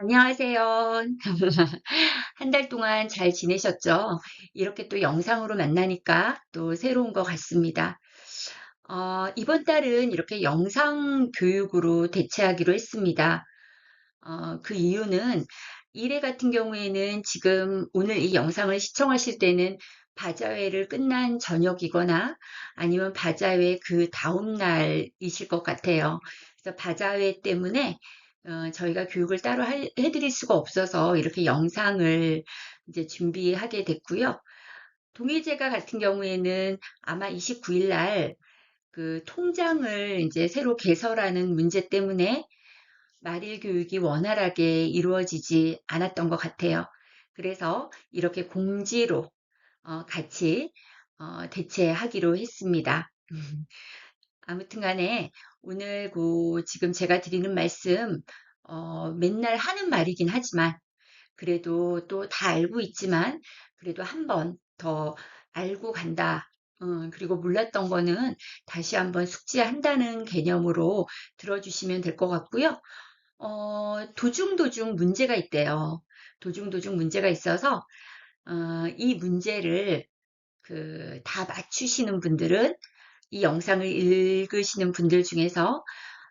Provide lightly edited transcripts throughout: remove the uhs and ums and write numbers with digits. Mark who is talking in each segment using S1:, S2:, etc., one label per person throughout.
S1: 안녕하세요. 한 달 동안 잘 지내셨죠? 이렇게 또 영상으로 만나니까 또 새로운 것 같습니다. 이번 달은 이렇게 영상 교육으로 대체하기로 했습니다. 그 이유는 일회 같은 경우에는 지금 오늘 이 영상을 시청하실 때는 바자회를 끝난 저녁이거나 아니면 바자회 그 다음 날이실 것 같아요. 그래서 바자회 때문에 저희가 교육을 따로 해드릴 수가 없어서 이렇게 영상을 이제 준비하게 됐고요. 동의제가 같은 경우에는 아마 29일 날 그 통장을 이제 새로 개설하는 문제 때문에 말일 교육이 원활하게 이루어지지 않았던 것 같아요. 그래서 이렇게 공지로 같이 대체하기로 했습니다. 아무튼 간에 오늘 지금 제가 드리는 말씀 맨날 하는 말이긴 하지만 그래도 또 다 알고 있지만 그래도 한 번 더 알고 간다. 그리고 몰랐던 거는 다시 한번 숙지한다는 개념으로 들어주시면 될 것 같고요. 도중도중 문제가 있대요. 도중도중 문제가 있어서, 이 문제를 다 맞추시는 분들은 이 영상을 읽으시는 분들 중에서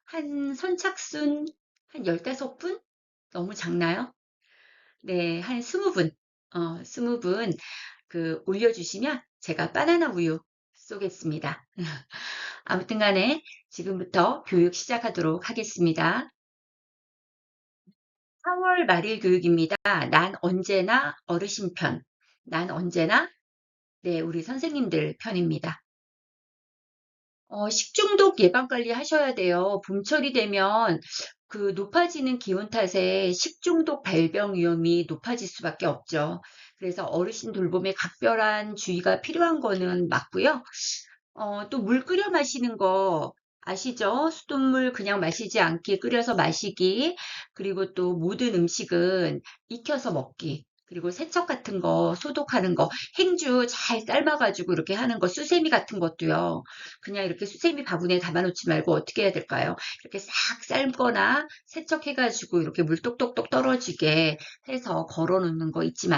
S1: 한 선착순 한 15분? 너무 작나요? 네, 한 20분, 20분 올려주시면 제가 바나나 우유 쏘겠습니다. 아무튼 간에 지금부터 교육 시작하도록 하겠습니다. 4월 말일 교육입니다. 난 언제나 어르신 편. 난 언제나 네, 우리 선생님들 편입니다. 식중독 예방 관리 하셔야 돼요. 봄철이 되면 높아지는 기온 탓에 식중독 발병 위험이 높아질 수밖에 없죠. 그래서 어르신 돌봄에 각별한 주의가 필요한 거는 맞고요. 또 물 끓여 마시는 거 아시죠? 수돗물 그냥 마시지 않게 끓여서 마시기, 그리고 또 모든 음식은 익혀서 먹기, 그리고 세척 같은 거 소독하는 거, 행주 잘 삶아가지고 이렇게 하는 거, 수세미 같은 것도요. 그냥 이렇게 수세미 바구니에 담아놓지 말고 어떻게 해야 될까요? 이렇게 싹 삶거나 세척해가지고 이렇게 물 똑똑똑 떨어지게 해서 걸어놓는 거 잊지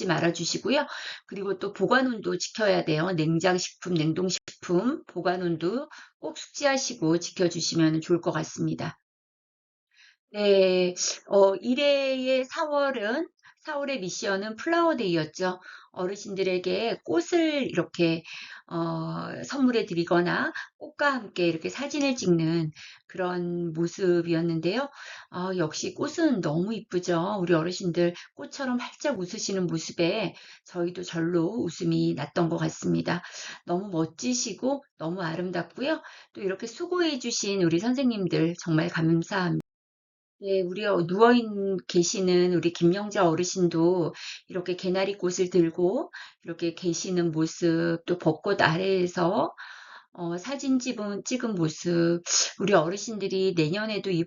S1: 말아 주시고요. 그리고 또 보관 온도 지켜야 돼요. 냉장식품, 냉동식품 보관 온도 꼭 숙지하시고 지켜주시면 좋을 것 같습니다. 네, 1회의 4월의 미션은 플라워데이였죠. 어르신들에게 꽃을 이렇게 선물해 드리거나 꽃과 함께 이렇게 사진을 찍는 그런 모습이었는데요. 역시 꽃은 너무 이쁘죠. 우리 어르신들 꽃처럼 활짝 웃으시는 모습에 저희도 절로 웃음이 났던 것 같습니다. 너무 멋지시고 너무 아름답고요. 또 이렇게 수고해 주신 우리 선생님들 정말 감사합니다. 네, 우리 계시는 우리 김영자 어르신도 이렇게 개나리 꽃을 들고 이렇게 계시는 모습, 또 벚꽃 아래에서 사진 찍은 모습, 우리 어르신들이 내년에도 이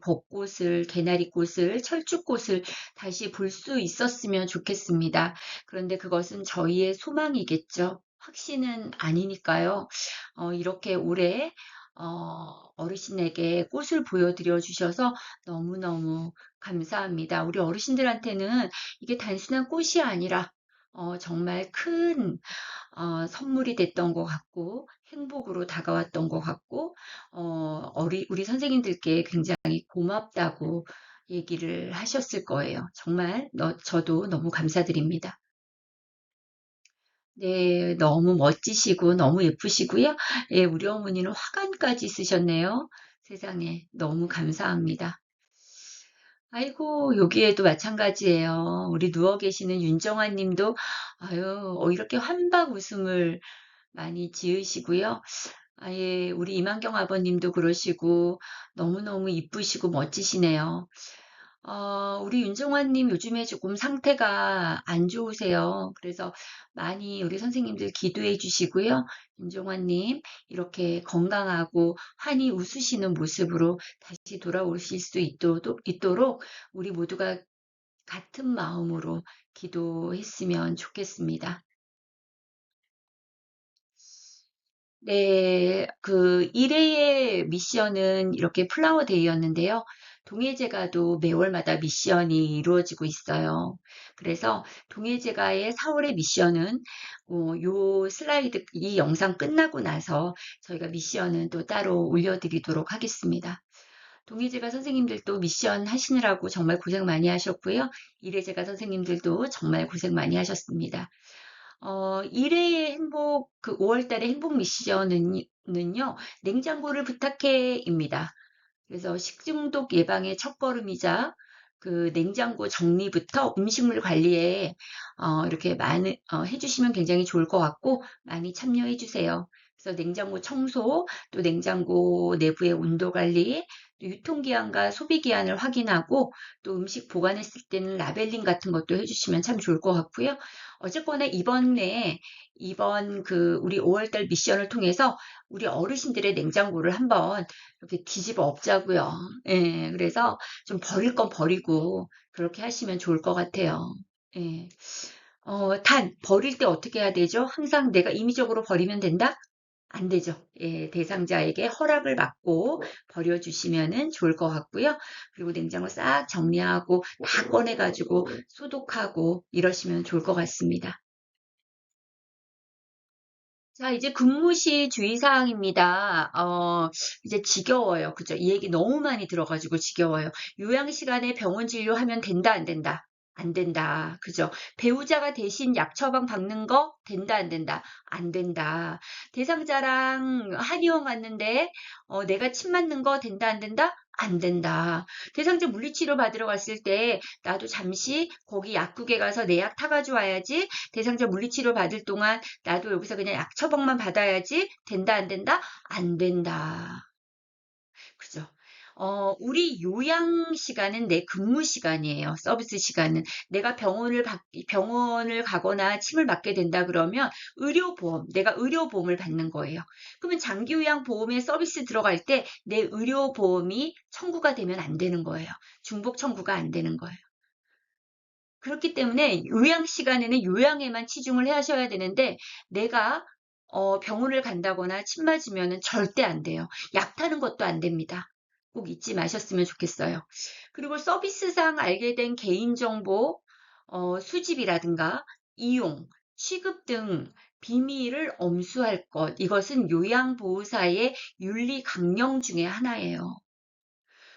S1: 개나리 꽃을, 철쭉꽃을 다시 볼 수 있었으면 좋겠습니다. 그런데 그것은 저희의 소망이겠죠. 확신은 아니니까요. 이렇게 올해 어르신에게 꽃을 보여드려 주셔서 너무너무 감사합니다. 우리 어르신들한테는 이게 단순한 꽃이 아니라 정말 큰 선물이 됐던 것 같고 행복으로 다가왔던 것 같고 우리 선생님들께 굉장히 고맙다고 얘기를 하셨을 거예요. 정말 저도 너무 감사드립니다. 네, 너무 멋지시고 너무 예쁘시고요. 예, 우리 어머니는 화관까지 쓰셨네요. 세상에 너무 감사합니다. 아이고, 여기에도 마찬가지예요. 우리 누워 계시는 윤정아 님도, 아유, 이렇게 환박 웃음을 많이 지으시고요. 아예, 우리 이만경 아버님도 그러시고, 너무너무 이쁘시고 멋지시네요. 우리 윤정환님 요즘에 조금 상태가 안 좋으세요. 그래서 많이 우리 선생님들 기도해 주시고요. 윤정환님, 이렇게 건강하고 환히 웃으시는 모습으로 다시 돌아오실 수 있도록 우리 모두가 같은 마음으로 기도했으면 좋겠습니다. 네, 1회의 미션은 이렇게 플라워 데이였는데요. 동해제가도 매월마다 미션이 이루어지고 있어요. 그래서 동해제가의 4월의 미션은 요 슬라이드 이 영상 끝나고 나서 저희가 미션은 또 따로 올려드리도록 하겠습니다. 동해제가 선생님들도 미션 하시느라고 정말 고생 많이 하셨고요. 이래제가 선생님들도 정말 고생 많이 하셨습니다. 1회의 행복, 그 5월 달의 행복 미션은요, 냉장고를 부탁해입니다. 그래서 식중독 예방의 첫걸음이자 그 냉장고 정리부터 음식물 관리에 이렇게 해주시면 굉장히 좋을 것 같고 많이 참여해 주세요. 그래서 냉장고 청소, 또 냉장고 내부의 온도 관리, 또 유통기한과 소비기한을 확인하고 또 음식 보관했을 때는 라벨링 같은 것도 해주시면 참 좋을 것 같고요. 어쨌거나 이번 그 우리 5월달 미션을 통해서 우리 어르신들의 냉장고를 한번 이렇게 뒤집어 엎자고요. 예, 그래서 좀 버릴 건 버리고 그렇게 하시면 좋을 것 같아요. 예. 버릴 때 어떻게 해야 되죠? 항상 내가 임의적으로 버리면 된다? 안 되죠. 예, 대상자에게 허락을 받고 버려주시면은 좋을 것 같고요. 그리고 냉장고 싹 정리하고 다 꺼내가지고 소독하고 이러시면 좋을 것 같습니다. 자, 이제 근무시 주의사항입니다. 이제 지겨워요. 그죠? 이 얘기 너무 많이 들어가지고 지겨워요. 요양시간에 병원 진료하면 된다, 안 된다? 안 된다. 그죠? 배우자가 대신 약 처방 받는 거 된다, 안 된다? 안 된다. 대상자랑 한의원 갔는데, 내가 침 맞는 거 된다, 안 된다? 안 된다. 대상자 물리치료 받으러 갔을 때, 나도 잠시 거기 약국에 가서 내 약 타가지고 와야지. 대상자 물리치료 받을 동안 나도 여기서 그냥 약 처방만 받아야지 된다 안 된다? 안 된다. 그죠? 우리 요양 시간은 내 근무 시간이에요. 서비스 시간은. 내가 병원을 가거나 침을 맞게 된다 그러면 내가 의료보험을 받는 거예요. 그러면 장기요양보험에 서비스 들어갈 때 내 의료보험이 청구가 되면 안 되는 거예요. 중복 청구가 안 되는 거예요. 그렇기 때문에 요양 시간에는 요양에만 치중을 하셔야 되는데 내가 병원을 간다거나 침 맞으면은 절대 안 돼요. 약 타는 것도 안 됩니다. 꼭 잊지 마셨으면 좋겠어요. 그리고 서비스상 알게 된 개인정보 수집이라든가 이용, 취급 등 비밀을 엄수할 것. 이것은 요양보호사의 윤리 강령 중에 하나예요.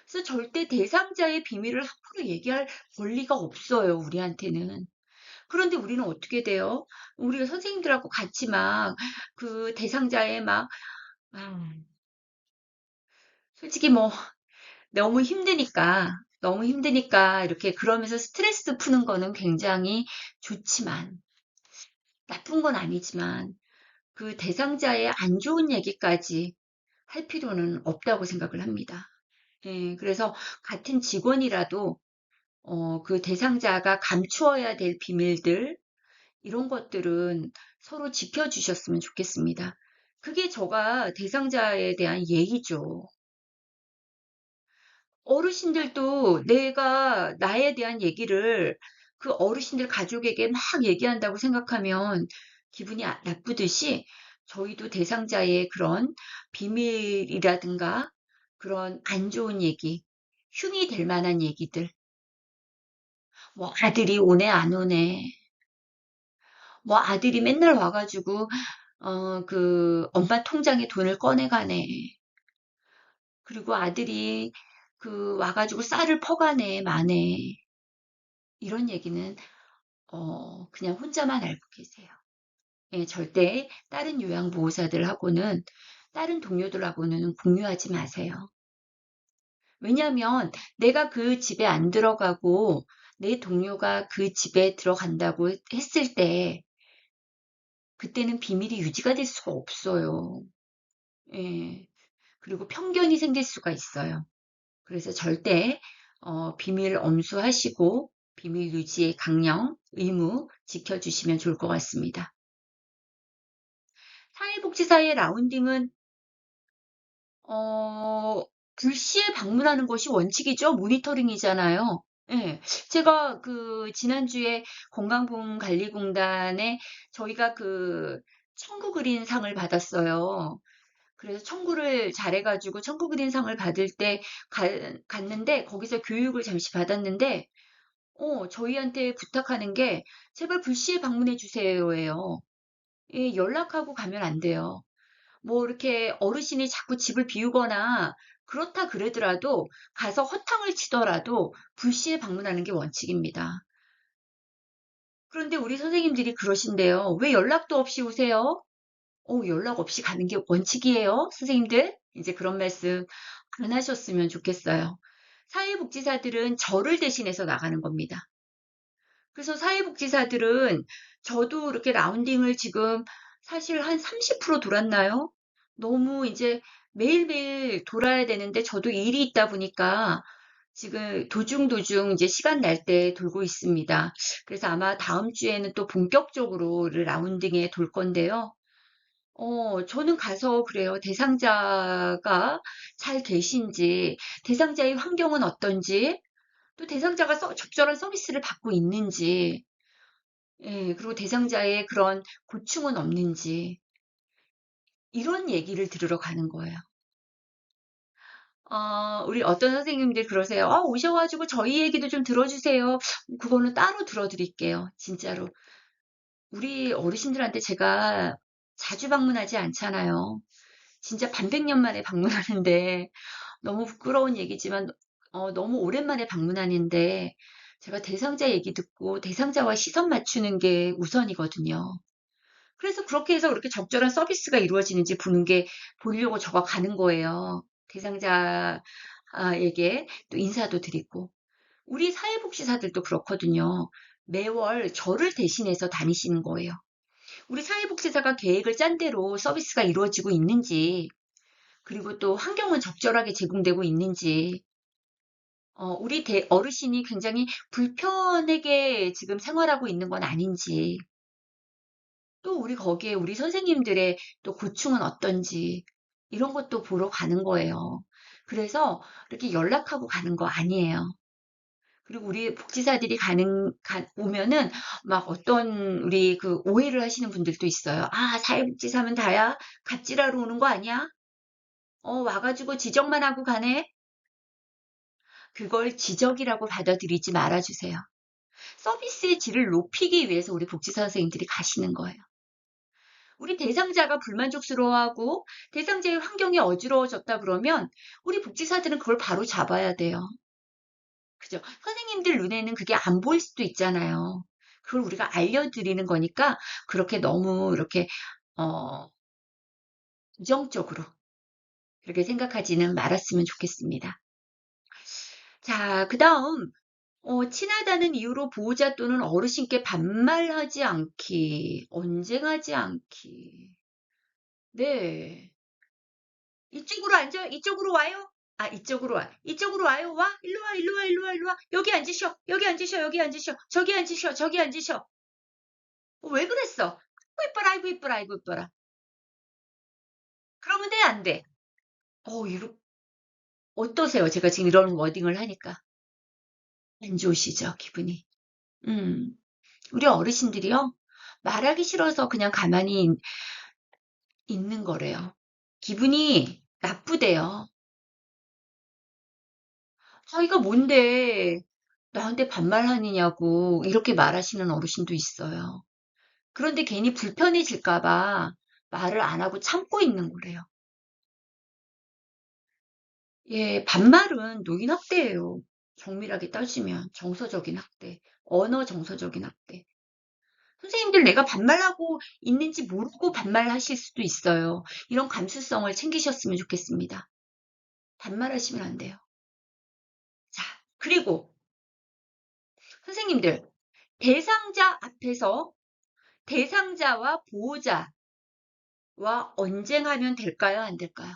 S1: 그래서 절대 대상자의 비밀을 함부로 얘기할 권리가 없어요, 우리한테는. 그런데 우리는 어떻게 돼요? 우리가 선생님들하고 같이 막 그 대상자의 아, 솔직히 뭐 너무 힘드니까 이렇게 그러면서 스트레스 푸는 거는 굉장히 좋지만, 나쁜 건 아니지만 그 대상자의 안 좋은 얘기까지 할 필요는 없다고 생각을 합니다. 예, 그래서 같은 직원이라도 그 대상자가 감추어야 될 비밀들, 이런 것들은 서로 지켜주셨으면 좋겠습니다. 그게 저가 대상자에 대한 예의죠. 어르신들도 내가 나에 대한 얘기를 그 어르신들 가족에게 막 얘기한다고 생각하면 기분이 나쁘듯이 저희도 대상자의 그런 비밀이라든가 그런 안 좋은 얘기, 흉이 될 만한 얘기들, 뭐 아들이 오네 안 오네, 뭐 아들이 맨날 와가지고 그 엄마 통장에 돈을 꺼내가네. 그리고 아들이 그 와가지고 쌀을 퍼가네, 마네. 이런 얘기는 그냥 혼자만 알고 계세요. 예, 절대 다른 요양보호사들하고는 다른 동료들하고는 공유하지 마세요. 왜냐하면 내가 그 집에 안 들어가고 내 동료가 그 집에 들어간다고 했을 때 그때는 비밀이 유지가 될 수가 없어요. 예. 그리고 편견이 생길 수가 있어요. 그래서 절대 비밀 엄수하시고 비밀 유지의 강령, 의무 지켜주시면 좋을 것 같습니다. 사회복지사의 라운딩은 불시에 방문하는 것이 원칙이죠. 모니터링이잖아요. 예. 제가 그 지난주에 건강보험관리공단에 저희가 그 청구 그린 상을 받았어요. 그래서 청구를 잘해가지고 청구 그린상을 받을 때 갔는데 거기서 교육을 잠시 받았는데 저희한테 부탁하는 게 제발 불시에 방문해 주세요예요. 예, 연락하고 가면 안 돼요. 뭐 이렇게 어르신이 자꾸 집을 비우거나 그렇다 그러더라도 가서 허탕을 치더라도 불시에 방문하는 게 원칙입니다. 그런데 우리 선생님들이 그러신대요. 왜 연락도 없이 오세요? 연락 없이 가는 게 원칙이에요, 선생님들? 이제 그런 말씀 안 하셨으면 좋겠어요. 사회복지사들은 저를 대신해서 나가는 겁니다. 그래서 사회복지사들은 저도 이렇게 라운딩을 지금 사실 한 30% 돌았나요? 너무 이제 매일매일 돌아야 되는데 저도 일이 있다 보니까 지금 도중도중 이제 시간 날 때 돌고 있습니다. 그래서 아마 다음 주에는 또 본격적으로 라운딩에 돌 건데요. 저는 가서 그래요. 대상자가 잘 계신지, 대상자의 환경은 어떤지, 또 대상자가 적절한 서비스를 받고 있는지, 예, 그리고 대상자의 그런 고충은 없는지, 이런 얘기를 들으러 가는 거예요. 우리 어떤 선생님들 그러세요. 오셔가지고 저희 얘기도 좀 들어주세요. 그거는 따로 들어드릴게요. 진짜로. 우리 어르신들한테 제가 자주 방문하지 않잖아요. 진짜 반백년 만에 방문하는데, 너무 부끄러운 얘기지만, 너무 오랜만에 방문하는데, 제가 대상자 얘기 듣고 대상자와 시선 맞추는 게 우선이거든요. 그래서 그렇게 해서 그렇게 적절한 서비스가 이루어지는지 보려고 저가 가는 거예요. 대상자에게 또 인사도 드리고. 우리 사회복지사들도 그렇거든요. 매월 저를 대신해서 다니시는 거예요. 우리 사회복지사가 계획을 짠 대로 서비스가 이루어지고 있는지, 그리고 또 환경은 적절하게 제공되고 있는지, 우리 어르신이 굉장히 불편하게 지금 생활하고 있는 건 아닌지, 또 우리 거기에 우리 선생님들의 또 고충은 어떤지, 이런 것도 보러 가는 거예요. 그래서 이렇게 연락하고 가는 거 아니에요. 그리고 우리 복지사들이 오면은 막 어떤 우리 그 오해를 하시는 분들도 있어요. 아, 사회복지사면 다야? 갑질하러 오는 거 아니야? 와가지고 지적만 하고 가네? 그걸 지적이라고 받아들이지 말아주세요. 서비스의 질을 높이기 위해서 우리 복지사 선생님들이 가시는 거예요. 우리 대상자가 불만족스러워하고 대상자의 환경이 어지러워졌다 그러면 우리 복지사들은 그걸 바로 잡아야 돼요. 그죠? 선생님들 눈에는 그게 안 보일 수도 있잖아요. 그걸 우리가 알려드리는 거니까 그렇게 너무 이렇게 어, 부정적으로 그렇게 생각하지는 말았으면 좋겠습니다. 자, 그 다음 친하다는 이유로 보호자 또는 어르신께 반말하지 않기, 언쟁하지 않기. 네. 이쪽으로 앉아, 이쪽으로 와요. 아, 이쪽으로 와. 이쪽으로 와요. 와. 일로 와, 일로 와, 일로 와, 일로 와. 여기 앉으셔. 여기 앉으셔. 여기 앉으셔. 저기 앉으셔. 저기 앉으셔. 왜 그랬어? 아이고, 이뻐라, 아이고, 이뻐라, 아이고, 이뻐라. 그러면 돼, 안 돼? 이거, 어떠세요? 제가 지금 이런 워딩을 하니까. 안 좋으시죠, 기분이? 음. 우리 어르신들이요. 말하기 싫어서 그냥 가만히 있는 거래요. 기분이 나쁘대요. 자기가 뭔데 나한테 반말하느냐고 이렇게 말하시는 어르신도 있어요. 그런데 괜히 불편해질까 봐 말을 안 하고 참고 있는 거래요. 예, 반말은 노인 학대예요. 정밀하게 따지면 정서적인 학대, 언어 정서적인 학대. 선생님들 내가 반말하고 있는지 모르고 반말하실 수도 있어요. 이런 감수성을 챙기셨으면 좋겠습니다. 반말하시면 안 돼요. 자, 그리고 선생님들, 대상자 앞에서 대상자와 보호자와 언쟁하면 될까요? 안 될까요?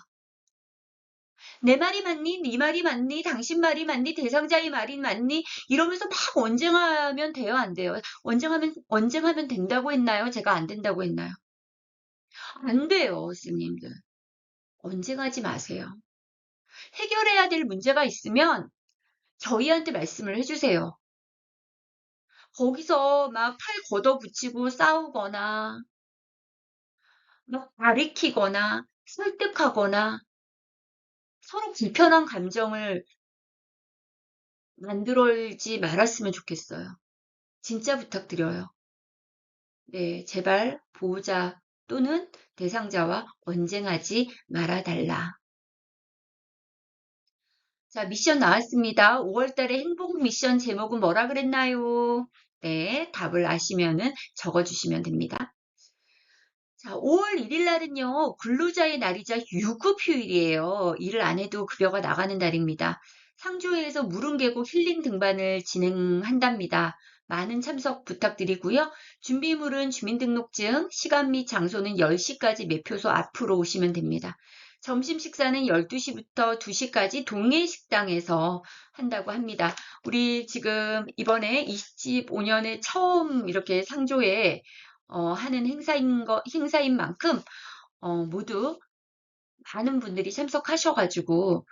S1: 내 말이 맞니? 네 말이 맞니? 당신 말이 맞니? 대상자의 말이 맞니? 이러면서 막 언쟁하면 돼요? 안 돼요? 언쟁하면 된다고 했나요? 제가 안 된다고 했나요? 안 돼요, 스님들. 언쟁하지 마세요. 해결해야 될 문제가 있으면 저희한테 말씀을 해주세요. 거기서 막 팔 걷어붙이고 싸우거나 막 가리키거나 설득하거나 서로 불편한 감정을 만들지 말았으면 좋겠어요. 진짜 부탁드려요. 네, 제발 보호자 또는 대상자와 언쟁하지 말아달라. 자, 미션 나왔습니다. 5월 달에 행복 미션 제목은 뭐라 그랬나요? 네, 답을 아시면은 적어주시면 됩니다. 자, 5월 1일 날은요, 근로자의 날이자 유급휴일이에요. 일을 안 해도 급여가 나가는 날입니다. 상조회에서 무릉계곡 힐링 등반을 진행한답니다. 많은 참석 부탁드리고요. 준비물은 주민등록증, 시간 및 장소는 10시까지 매표소 앞으로 오시면 됩니다. 점심 식사는 12시부터 2시까지 동해 식당에서 한다고 합니다. 우리 지금 이번에 25년에 처음 이렇게 상조회 하는 행사인 만큼, 모두 많은 분들이 참석하셔가지고,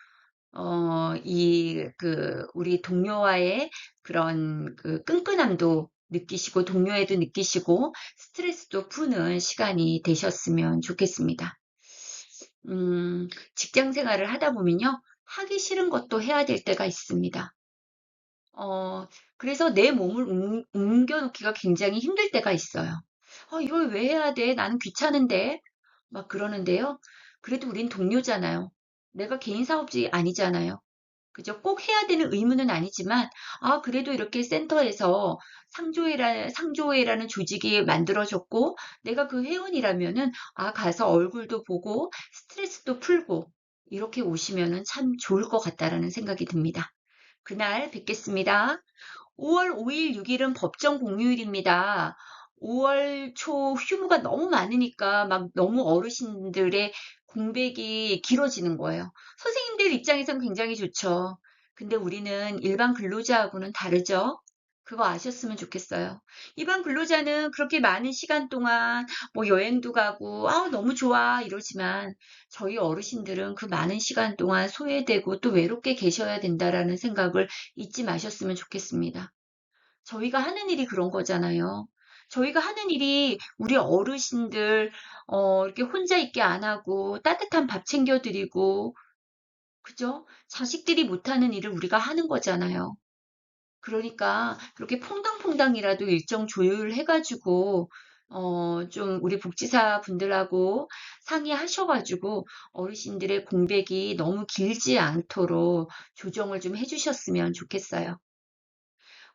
S1: 우리 동료와의 그런 그 끈끈함도 느끼시고, 동료애도 느끼시고, 스트레스도 푸는 시간이 되셨으면 좋겠습니다. 직장 생활을 하다 보면요, 하기 싫은 것도 해야 될 때가 있습니다. 어, 그래서 내 몸을 옮겨놓기가 굉장히 힘들 때가 있어요. 이걸 왜 해야 돼? 나는 귀찮은데. 막 그러는데요. 그래도 우린 동료잖아요. 내가 개인 사업지 아니잖아요. 그죠? 꼭 해야 되는 의무는 아니지만, 그래도 이렇게 센터에서 상조회라는 조직이 만들어졌고, 내가 그 회원이라면은, 가서 얼굴도 보고, 스트레스도 풀고, 이렇게 오시면은 참 좋을 것 같다라는 생각이 듭니다. 그날 뵙겠습니다. 5월 5일, 6일은 법정 공휴일입니다. 5월 초 휴무가 너무 많으니까 막 너무 어르신들의 공백이 길어지는 거예요. 선생님들 입장에선 굉장히 좋죠. 근데 우리는 일반 근로자하고는 다르죠. 그거 아셨으면 좋겠어요. 일반 근로자는 그렇게 많은 시간 동안 뭐 여행도 가고, 너무 좋아 이러지만 저희 어르신들은 그 많은 시간 동안 소외되고 또 외롭게 계셔야 된다라는 생각을 잊지 마셨으면 좋겠습니다. 저희가 하는 일이 그런 거잖아요. 저희가 하는 일이 우리 어르신들, 이렇게 혼자 있게 안 하고 따뜻한 밥 챙겨드리고, 그죠? 자식들이 못하는 일을 우리가 하는 거잖아요. 그러니까 그렇게 퐁당퐁당이라도 일정 조율해가지고, 좀 우리 복지사 분들하고 상의하셔가지고 어르신들의 공백이 너무 길지 않도록 조정을 좀 해주셨으면 좋겠어요.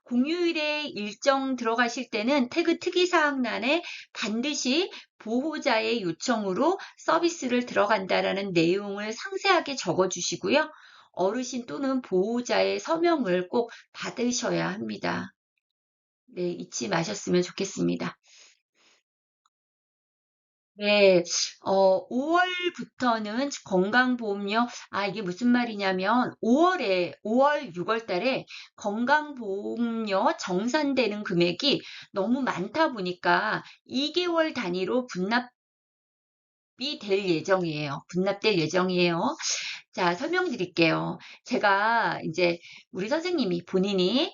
S1: 공휴일에 일정 들어가실 때는 태그 특이사항란에 반드시 보호자의 요청으로 서비스를 들어간다라는 내용을 상세하게 적어주시고요. 어르신 또는 보호자의 서명을 꼭 받으셔야 합니다. 네, 잊지 마셨으면 좋겠습니다. 네, 5월부터는 건강보험료, 이게 무슨 말이냐면, 5월, 6월 달에 건강보험료 정산되는 금액이 너무 많다 보니까 2개월 단위로 분납될 예정이에요. 자, 설명드릴게요. 제가 이제 우리 선생님이 본인이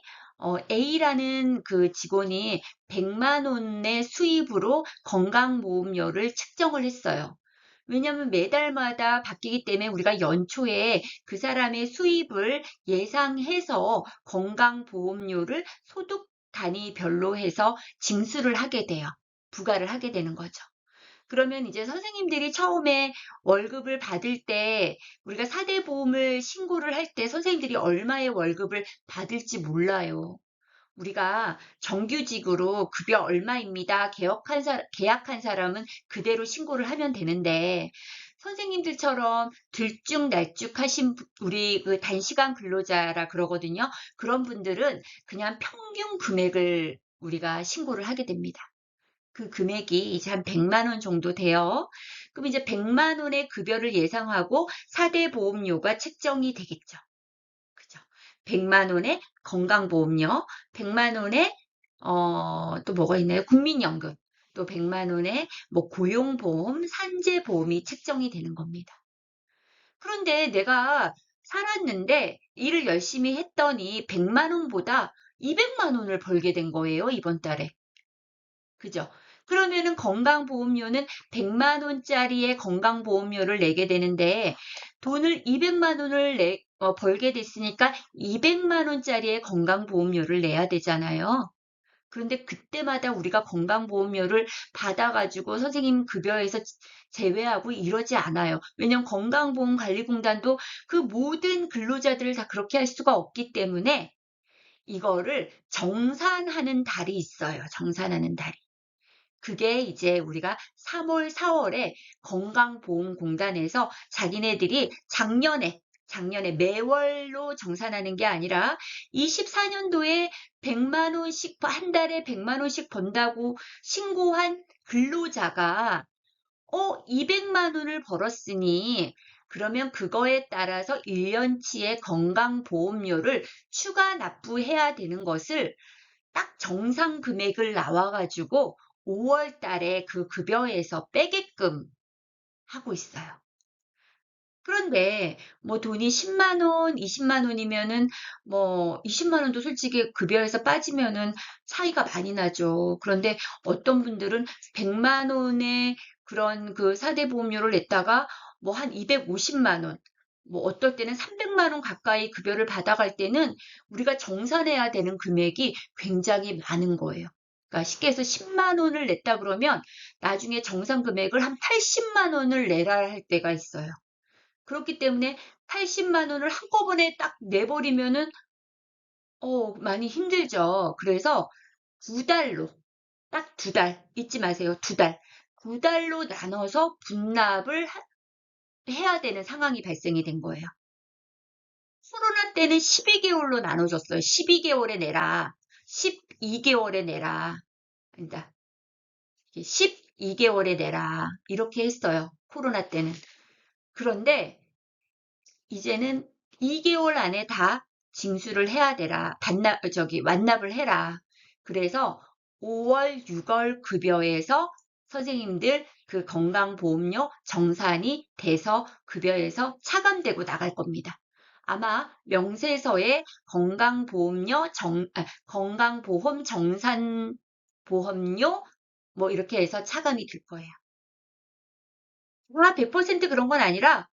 S1: A라는 그 직원이 100만 원의 수입으로 건강보험료를 측정을 했어요. 왜냐하면 매달마다 바뀌기 때문에 우리가 연초에 그 사람의 수입을 예상해서 건강보험료를 소득 단위별로 해서 징수를 하게 돼요. 부과를 하게 되는 거죠. 그러면 이제 선생님들이 처음에 월급을 받을 때 우리가 사대 보험을 신고를 할 때 선생님들이 얼마의 월급을 받을지 몰라요. 우리가 정규직으로 급여 얼마입니다. 계약한 사람은 그대로 신고를 하면 되는데 선생님들처럼 들쭉날쭉하신 우리 그 단시간 근로자라 그러거든요. 그런 분들은 그냥 평균 금액을 우리가 신고를 하게 됩니다. 그 금액이 이제 한 100만 원 정도 돼요. 그럼 이제 100만 원의 급여를 예상하고 4대 보험료가 책정이 되겠죠. 그죠? 100만 원의 건강보험료, 100만 원의 또 뭐가 있나요? 국민연금, 또 100만 원의 뭐 고용보험, 산재보험이 책정이 되는 겁니다. 그런데 내가 살았는데 일을 열심히 했더니 100만 원보다 200만 원을 벌게 된 거예요, 이번 달에. 그죠? 그러면은 건강보험료는 100만 원짜리의 건강보험료를 내게 되는데 돈을 200만 원을 벌게 됐으니까 200만 원짜리의 건강보험료를 내야 되잖아요. 그런데 그때마다 우리가 건강보험료를 받아가지고 선생님 급여에서 제외하고 이러지 않아요. 왜냐면 건강보험관리공단도 그 모든 근로자들을 다 그렇게 할 수가 없기 때문에 이거를 정산하는 달이 있어요. 정산하는 달이. 그게 이제 우리가 3월, 4월에 건강보험공단에서 자기네들이 작년에 매월로 정산하는 게 아니라 24년도에 100만 원씩, 한 달에 100만 원씩 번다고 신고한 근로자가 200만 원을 벌었으니 그러면 그거에 따라서 1년치의 건강보험료를 추가 납부해야 되는 것을 딱 정상 금액을 나와가지고 5월 달에 그 급여에서 빼게끔 하고 있어요. 그런데 뭐 돈이 10만 원, 20만 원이면은 뭐 20만 원도 솔직히 급여에서 빠지면은 차이가 많이 나죠. 그런데 어떤 분들은 100만 원의 그런 그 사대보험료를 냈다가 뭐 한 250만 원, 뭐 어떨 때는 300만 원 가까이 급여를 받아갈 때는 우리가 정산해야 되는 금액이 굉장히 많은 거예요. 그러니까 쉽게 해서 10만 원을 냈다 그러면 나중에 정산 금액을 한 80만 원을 내라 할 때가 있어요. 그렇기 때문에 80만 원을 한꺼번에 딱 내버리면은 많이 힘들죠. 그래서 두 달로 딱 두 달 잊지 마세요. 두 달. 두 달로 나눠서 분납을 해야 되는 상황이 발생이 된 거예요. 코로나 때는 12개월로 나눠줬어요. 12개월에 내라. 12개월에 내라. 그러니까 12개월에 내라. 이렇게 했어요. 코로나 때는. 그런데 이제는 2개월 안에 다 징수를 해야 되라. 완납을 해라. 그래서 5월, 6월 급여에서 선생님들 그 건강보험료 정산이 돼서 급여에서 차감되고 나갈 겁니다. 아마 명세서에 건강보험 정산 보험료 뭐 이렇게 해서 차감이 될 거예요. 100% 그런 건 아니라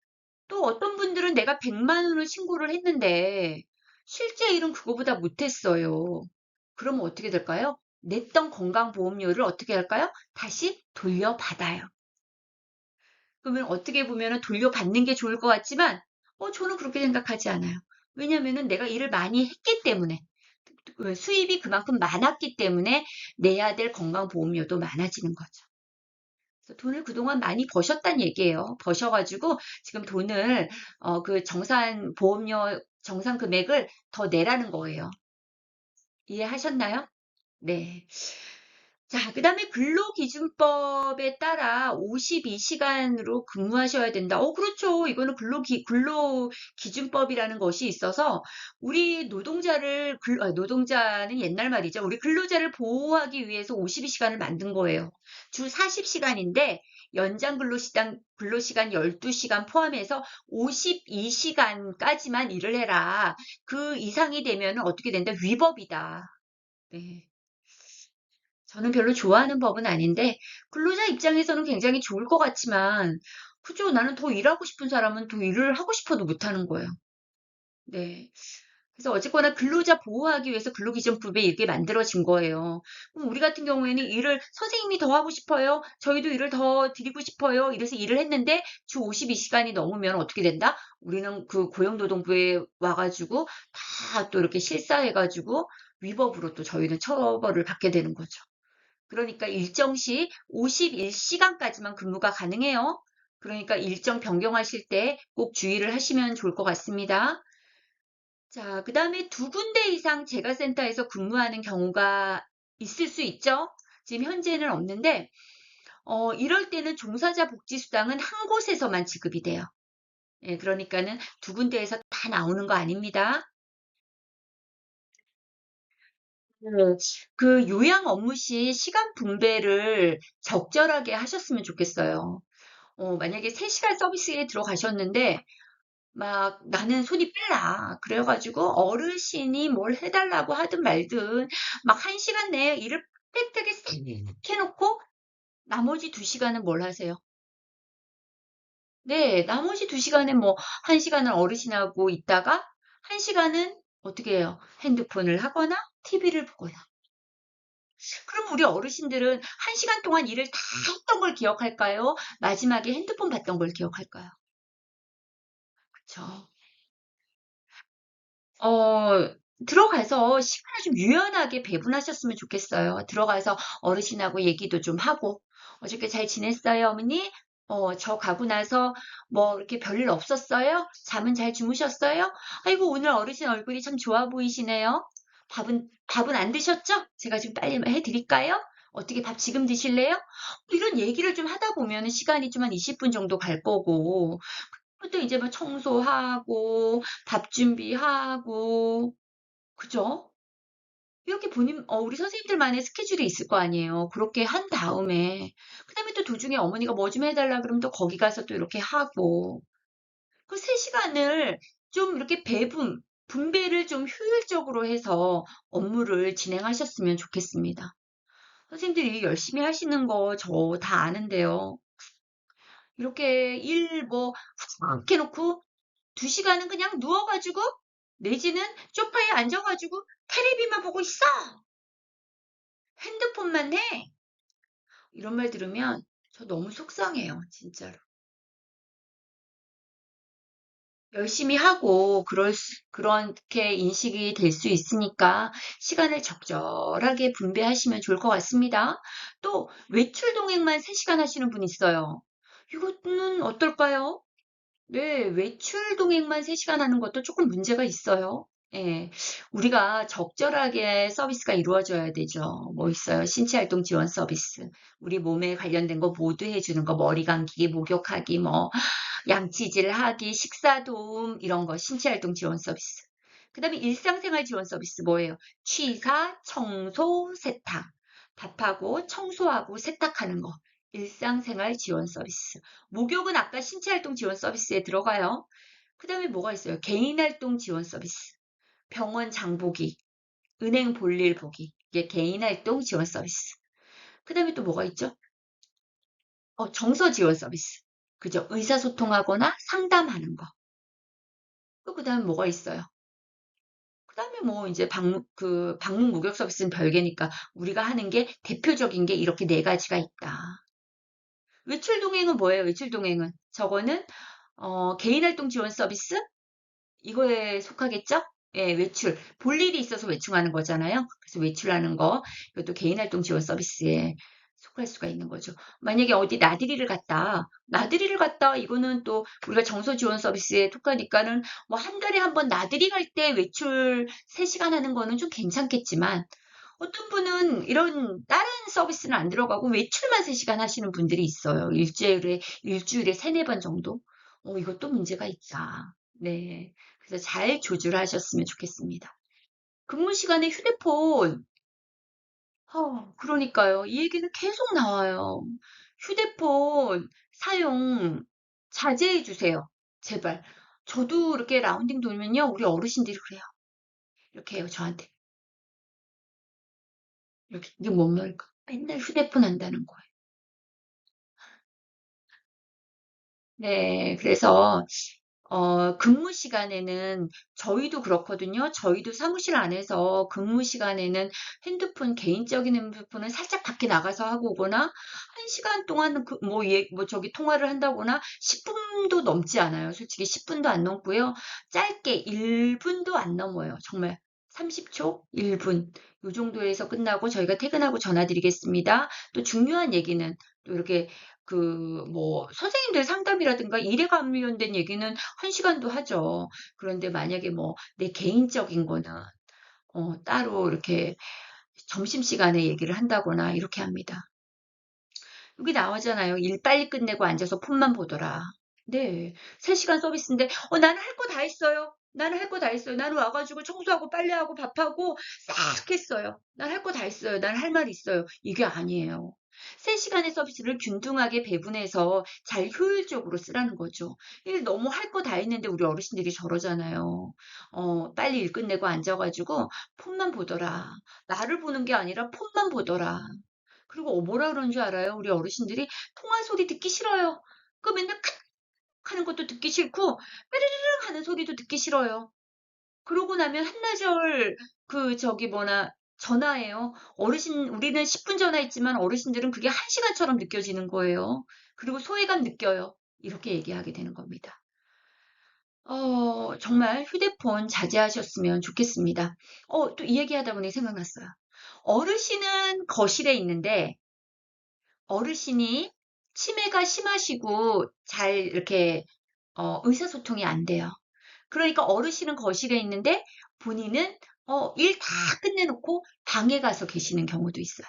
S1: 또 어떤 분들은 내가 100만 원을 신고를 했는데 실제 일은 그거보다 못했어요. 그러면 어떻게 될까요? 냈던 건강보험료를 어떻게 할까요? 다시 돌려받아요. 그러면 어떻게 보면 돌려받는 게 좋을 것 같지만 저는 그렇게 생각하지 않아요. 왜냐하면 내가 일을 많이 했기 때문에 수입이 그만큼 많았기 때문에 내야 될 건강보험료도 많아지는 거죠. 그래서 돈을 그동안 많이 버셨단 얘기예요. 버셔가지고 지금 돈을 그 보험료 정산 금액을 더 내라는 거예요. 이해하셨나요? 네. 자, 그다음에 근로기준법에 따라 52시간으로 근무하셔야 된다. 그렇죠. 이거는 근로기준법이라는 것이 있어서 우리 노동자는 옛날 말이죠. 우리 근로자를 보호하기 위해서 52시간을 만든 거예요. 주 40시간인데 연장 근로시간 12시간 포함해서 52시간까지만 일을 해라. 그 이상이 되면 어떻게 된다? 위법이다. 네. 저는 별로 좋아하는 법은 아닌데 근로자 입장에서는 굉장히 좋을 것 같지만 그죠? 나는 더 일하고 싶은 사람은 더 일을 하고 싶어도 못하는 거예요. 네. 그래서 어쨌거나 근로자 보호하기 위해서 근로기준법이 이렇게 만들어진 거예요. 그럼 우리 같은 경우에는 일을 선생님이 더 하고 싶어요. 저희도 일을 더 드리고 싶어요. 이래서 일을 했는데 주 52시간이 넘으면 어떻게 된다? 우리는 그 고용노동부에 와가지고 다 또 이렇게 실사해가지고 위법으로 또 저희는 처벌을 받게 되는 거죠. 그러니까 일정 시 51시간까지만 근무가 가능해요. 그러니까 일정 변경하실 때 꼭 주의를 하시면 좋을 것 같습니다. 자, 그 다음에 두 군데 이상 재가센터에서 근무하는 경우가 있을 수 있죠. 지금 현재는 없는데, 이럴 때는 종사자 복지수당은 한 곳에서만 지급이 돼요. 예, 그러니까는 두 군데에서 다 나오는 거 아닙니다. 네. 그 요양 업무 시 시간 분배를 적절하게 하셨으면 좋겠어요. 만약에 3시간 서비스에 들어가셨는데, 막 나는 손이 빨라. 그래가지고 어르신이 뭘 해달라고 하든 말든 막 1시간 내에 일을 빽빽하게 싹 해놓고 나머지 2시간은 뭘 하세요? 네, 나머지 2시간은 뭐, 1시간은 어르신하고 있다가, 1시간은 어떻게 해요? 핸드폰을 하거나, TV를 보거나. 그럼 우리 어르신들은 1시간 동안 일을 다 했던 걸 기억할까요? 마지막에 핸드폰 봤던 걸 기억할까요? 그쵸. 어, 들어가서 시간을 좀 유연하게 배분하셨으면 좋겠어요. 들어가서 어르신하고 얘기도 좀 하고, 어저께 잘 지냈어요, 어머니? 저 가고 나서 뭐 이렇게 별일 없었어요? 잠은 잘 주무셨어요? 아이고, 오늘 어르신 얼굴이 참 좋아 보이시네요. 밥은 안 드셨죠? 제가 좀 빨리 해드릴까요? 어떻게 밥 지금 드실래요? 이런 얘기를 좀 하다 보면 시간이 좀 한 20분 정도 갈 거고, 또 이제 뭐 청소하고, 밥 준비하고, 그죠? 이렇게 우리 선생님들만의 스케줄이 있을 거 아니에요. 그렇게 한 다음에, 그 다음에 또 도중에 어머니가 뭐 좀 해달라 그러면 또 거기 가서 또 이렇게 하고, 그 3시간을 좀 이렇게 분배를 좀 효율적으로 해서 업무를 진행하셨으면 좋겠습니다. 선생님들이 열심히 하시는 거 저 다 아는데요. 이렇게 일 뭐, 막 해놓고 2시간은 그냥 누워가지고 내지는 소파에 앉아가지고 테레비만 보고 있어. 핸드폰만 해. 이런 말 들으면 저 너무 속상해요, 진짜로. 열심히 하고 그렇게 인식이 될 수 있으니까 시간을 적절하게 분배하시면 좋을 것 같습니다. 또 외출 동행만 3시간 하시는 분 있어요. 이거는 어떨까요? 네, 외출 동행만 3시간 하는 것도 조금 문제가 있어요. 예, 우리가 적절하게 서비스가 이루어져야 되죠. 뭐 있어요? 신체활동 지원 서비스. 우리 몸에 관련된 거 모두 해주는 거, 머리 감기기, 목욕하기, 뭐, 양치질 하기, 식사 도움, 이런 거, 신체활동 지원 서비스. 그 다음에 일상생활 지원 서비스 뭐예요? 취사, 청소, 세탁. 밥하고, 청소하고, 세탁하는 거. 일상생활 지원 서비스. 목욕은 아까 신체활동 지원 서비스에 들어가요. 그 다음에 뭐가 있어요? 개인활동 지원 서비스. 병원 장보기, 은행 볼일 보기. 이게 개인활동 지원 서비스. 그 다음에 또 뭐가 있죠? 정서 지원 서비스. 그죠? 의사소통하거나 상담하는 거. 또 그 다음에 뭐가 있어요? 그 다음에 뭐 이제 방문 목욕 서비스는 별개니까 우리가 하는 게 대표적인 게 이렇게 4가지가 있다. 외출 동행은 뭐예요? 외출 동행은 저거는 개인활동 지원 서비스 이거에 속하겠죠? 예, 외출. 볼 일이 있어서 외출하는 거잖아요. 그래서 외출하는 거, 이것도 개인활동 지원 서비스에 속할 수가 있는 거죠. 만약에 어디 나들이를 갔다, 이거는 또 우리가 정서 지원 서비스에 속하니까는 뭐 한 달에 한 번 나들이 갈 때 외출 3시간 하는 거는 좀 괜찮겠지만, 어떤 분은 이런 다른 서비스는 안 들어가고 외출만 3시간 하시는 분들이 있어요. 일주일에 3-4번 정도? 이것도 문제가 있다. 네. 그래서 잘 조절하셨으면 좋겠습니다. 근무 시간에 휴대폰, 그러니까요. 이 얘기는 계속 나와요. 휴대폰 사용 자제해 주세요. 제발. 저도 이렇게 라운딩 돌면요. 우리 어르신들이 그래요. 이렇게 해요, 저한테. 이렇게, 이게 뭔 말일까? 맨날 휴대폰 한다는 거예요. 네, 그래서 근무 시간에는 저희도 그렇거든요. 저희도 사무실 안에서 근무 시간에는 개인적인 핸드폰은 살짝 밖에 나가서 하고 오거나, 1시간 동안 뭐 저기 통화를 한다거나 10분도 넘지 않아요. 솔직히 10분도 안 넘고요. 짧게 1분도 안 넘어요. 정말 30초, 1분. 요 정도에서 끝나고 저희가 퇴근하고 전화 드리겠습니다. 또 중요한 얘기는 또 이렇게 뭐 선생님들 상담이라든가 일에 관련된 얘기는 1시간도 하죠. 그런데 만약에 뭐 내 개인적인 거는 따로 이렇게 점심시간에 얘기를 한다거나 이렇게 합니다. 여기 나오잖아요. 일 빨리 끝내고 앉아서 폰만 보더라. 네. 3시간 서비스인데, 나는 할 거 다 했어요. 나는 할 거 다 했어요. 나는 와가지고 청소하고 빨래하고 밥하고 싹 했어요. 난 할 거 다 했어요. 난 할 말 있어요. 이게 아니에요. 3시간의 서비스를 균등하게 배분해서 잘 효율적으로 쓰라는 거죠. 일 너무 할 거 다 했는데 우리 어르신들이 저러잖아요. 빨리 일 끝내고 앉아가지고 폰만 보더라. 나를 보는 게 아니라 폰만 보더라. 그리고 뭐라 그러는 줄 알아요? 우리 어르신들이 통화 소리 듣기 싫어요. 그 맨날 칵 하는 것도 듣기 싫고 빼르르릉 하는 소리도 듣기 싫어요. 그러고 나면 한나절 저기 뭐나 전화해요. 우리는 10분 전화했지만 어르신들은 그게 1시간처럼 느껴지는 거예요. 그리고 소외감 느껴요. 이렇게 얘기하게 되는 겁니다. 정말 휴대폰 자제하셨으면 좋겠습니다. 또 이 얘기하다 보니 생각났어요. 어르신은 거실에 있는데 어르신이 치매가 심하시고 잘 이렇게 의사소통이 안 돼요. 그러니까 어르신은 거실에 있는데 본인은 일 다 끝내놓고 방에 가서 계시는 경우도 있어요.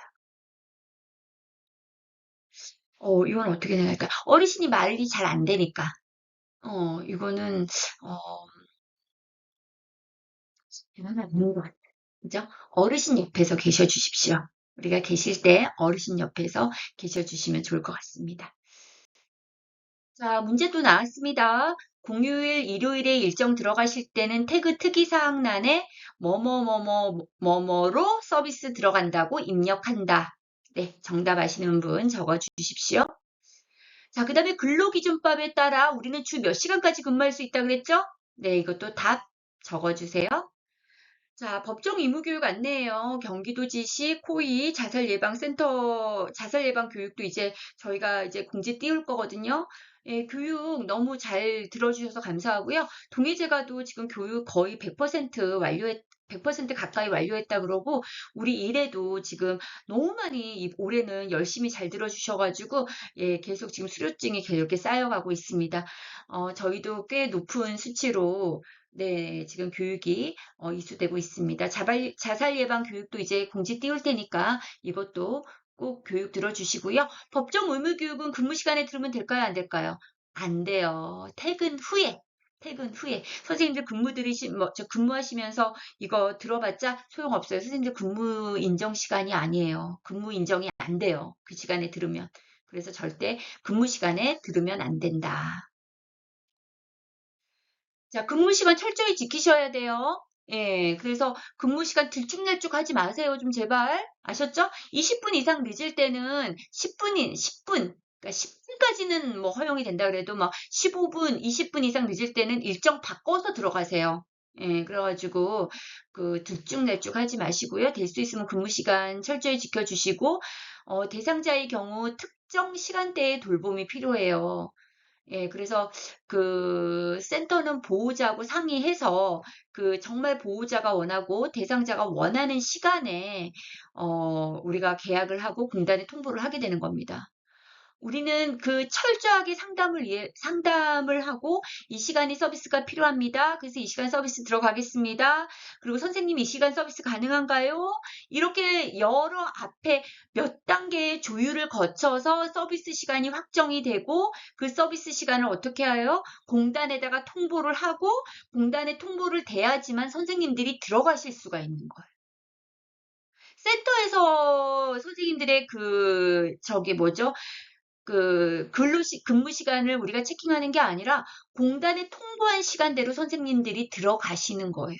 S1: 이건 어떻게 생각할까요? 어르신이 말이 잘 안 되니까. 이거는 어, 대단한 아닌 것 같아요. 그죠? 어르신 옆에서 계셔 주십시오. 우리가 계실 때 어르신 옆에서 계셔 주시면 좋을 것 같습니다. 자, 문제 또 나왔습니다. 공휴일, 일요일에 일정 들어가실 때는 태그 특이사항란에 뭐뭐뭐뭐뭐뭐로 서비스 들어간다고 입력한다. 네, 정답 아시는 분 적어 주십시오. 자, 그 다음에 근로기준법에 따라 우리는 주 몇 시간까지 근무할 수 있다 그랬죠? 네, 이것도 답 적어 주세요. 자, 법정 의무교육 안내예요. 경기도지시 코이 자살예방센터 자살예방 교육도 이제 저희가 이제 공지 띄울 거거든요. 예, 교육 너무 잘 들어주셔서 감사하고요. 동의제가도 지금 교육 거의 100% 완료했 100% 가까이 완료했다 그러고 우리 일에도 지금 너무 많이 올해는 열심히 잘 들어주셔가지고 예, 계속 지금 수료증이 이렇게 쌓여가고 있습니다. 저희도 꽤 높은 수치로 네, 지금 교육이 이수되고 있습니다. 자살 예방 교육도 이제 공지 띄울 테니까 이것도 꼭 교육 들어주시고요. 법정 의무 교육은 근무 시간에 들으면 될까요? 안 될까요? 안 돼요. 퇴근 후에. 퇴근 후에 선생님들 근무하시면서 이거 들어봤자 소용없어요. 선생님들 근무 인정 시간이 아니에요. 근무 인정이 안 돼요. 그 시간에 들으면. 그래서 절대 근무 시간에 들으면 안 된다. 자, 근무 시간 철저히 지키셔야 돼요. 예, 그래서 근무 시간 들쭉날쭉 하지 마세요. 좀 제발. 아셨죠? 20분 이상 늦을 때는 10분, 그러니까 10분까지는 뭐 허용이 된다 그래도 막 15분, 20분 이상 늦을 때는 일정 바꿔서 들어가세요. 예, 그래가지고 들쭉날쭉 하지 마시고요. 될 수 있으면 근무 시간 철저히 지켜주시고, 대상자의 경우 특정 시간대에 돌봄이 필요해요. 예, 그래서 센터는 보호자하고 상의해서 정말 보호자가 원하고 대상자가 원하는 시간에 우리가 계약을 하고 공단에 통보를 하게 되는 겁니다. 우리는 철저하게 상담을 하고 이 시간이 서비스가 필요합니다. 그래서 이 시간 서비스 들어가겠습니다. 그리고 선생님 이 시간 서비스 가능한가요? 이렇게 여러 앞에 몇 단계의 조율을 거쳐서 서비스 시간이 확정이 되고 그 서비스 시간을 어떻게 해요? 공단에다가 통보를 하고 공단에 통보를 돼야지만 선생님들이 들어가실 수가 있는 거예요. 센터에서 선생님들의 저기 뭐죠? 근무 시간을 우리가 체킹하는 게 아니라 공단에 통보한 시간대로 선생님들이 들어가시는 거예요.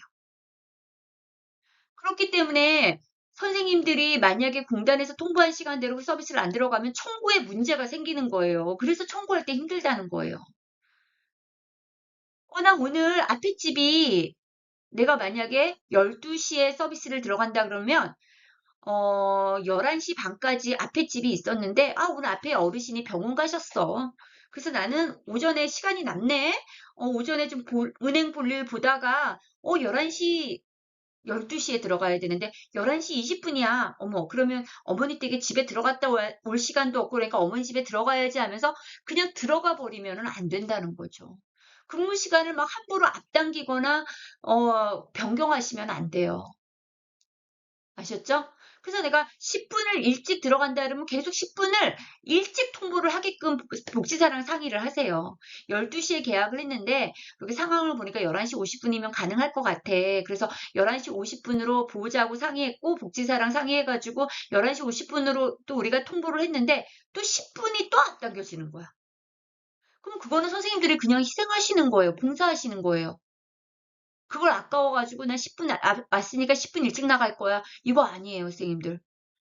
S1: 그렇기 때문에 선생님들이 만약에 공단에서 통보한 시간대로 서비스를 안 들어가면 청구에 문제가 생기는 거예요. 그래서 청구할 때 힘들다는 거예요. 나 오늘 앞에 집이 내가 만약에 12시에 서비스를 들어간다 그러면 11시 반까지 앞에 집이 있었는데, 오늘 앞에 어르신이 병원 가셨어. 그래서 나는 오전에 시간이 남네? 오전에 좀 은행 볼일 보다가, 11시, 12시에 들어가야 되는데, 11시 20분이야. 어머, 그러면 어머니 댁에 집에 들어갔다 올 시간도 없고, 그러니까 어머니 집에 들어가야지 하면서 그냥 들어가 버리면 안 된다는 거죠. 근무 시간을 막 함부로 앞당기거나, 변경하시면 안 돼요. 아셨죠? 그래서 내가 10분을 일찍 들어간다 그러면 계속 10분을 일찍 통보를 하게끔 복지사랑 상의를 하세요. 12시에 계약을 했는데 여기 상황을 보니까 11시 50분이면 가능할 것 같아. 그래서 11시 50분으로 보호자하고 상의했고 복지사랑 상의해가지고 11시 50분으로 또 우리가 통보를 했는데 또 10분이 또 앞당겨지는 거야. 그럼 그거는 선생님들이 그냥 희생하시는 거예요. 봉사하시는 거예요. 그걸 아까워가지고 나 10분 왔으니까 10분 일찍 나갈 거야. 이거 아니에요, 선생님들.